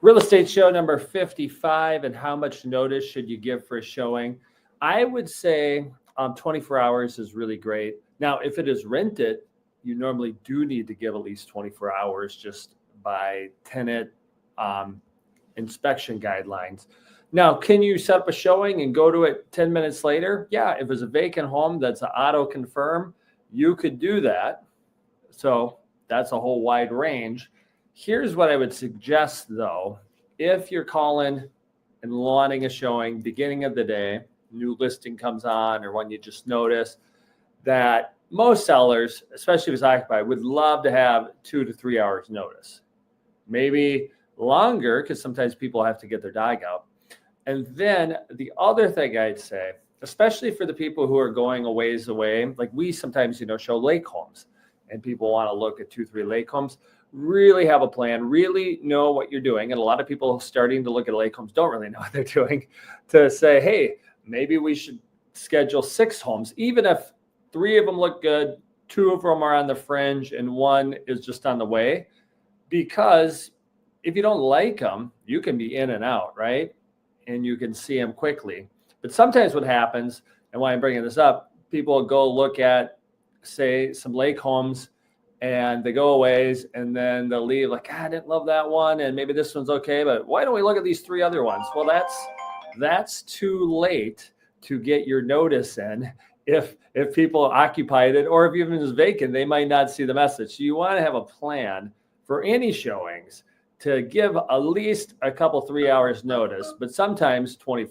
Real estate show number 55, and how much notice should you give for a showing? I would say 24 hours is really great. Now, if it is rented, you normally do need to give at least 24 hours just by tenant um, inspection guidelines. Now, can you set up a showing and go to it 10 minutes later? Yeah, if it's a vacant home that's an auto confirm, you could do that. So that's a whole wide range. Here's what I would suggest though. If you're calling and wanting a showing beginning of the day, new listing comes on, or one you just noticed, that most sellers, especially if it's occupied, would love to have 2 to 3 hours notice. Maybe longer, because sometimes people have to get their dog out. And then the other thing I'd say, especially for the people who are going a ways away, like we sometimes, show lake homes, and people want to look at 2, 3 lake homes. Really have a plan, really know what you're doing. And a lot of people starting to look at lake homes don't really know what they're doing, to say, hey, maybe we should schedule 6 homes, even if 3 of them look good, 2 of them are on the fringe, and 1 is just on the way. Because if you don't like them, you can be in and out, right? And you can see them quickly. But sometimes what happens, and why I'm bringing this up, people go look at, say, some lake homes, and they go a ways, and then they'll leave like, I didn't love that one, and maybe this one's okay, but why don't we look at these 3 other ones? Well, that's too late to get your notice in. If people occupied it, or if even it's vacant, they might not see the message. So you want to have a plan for any showings to give at least a couple 3 hours notice, but sometimes 24.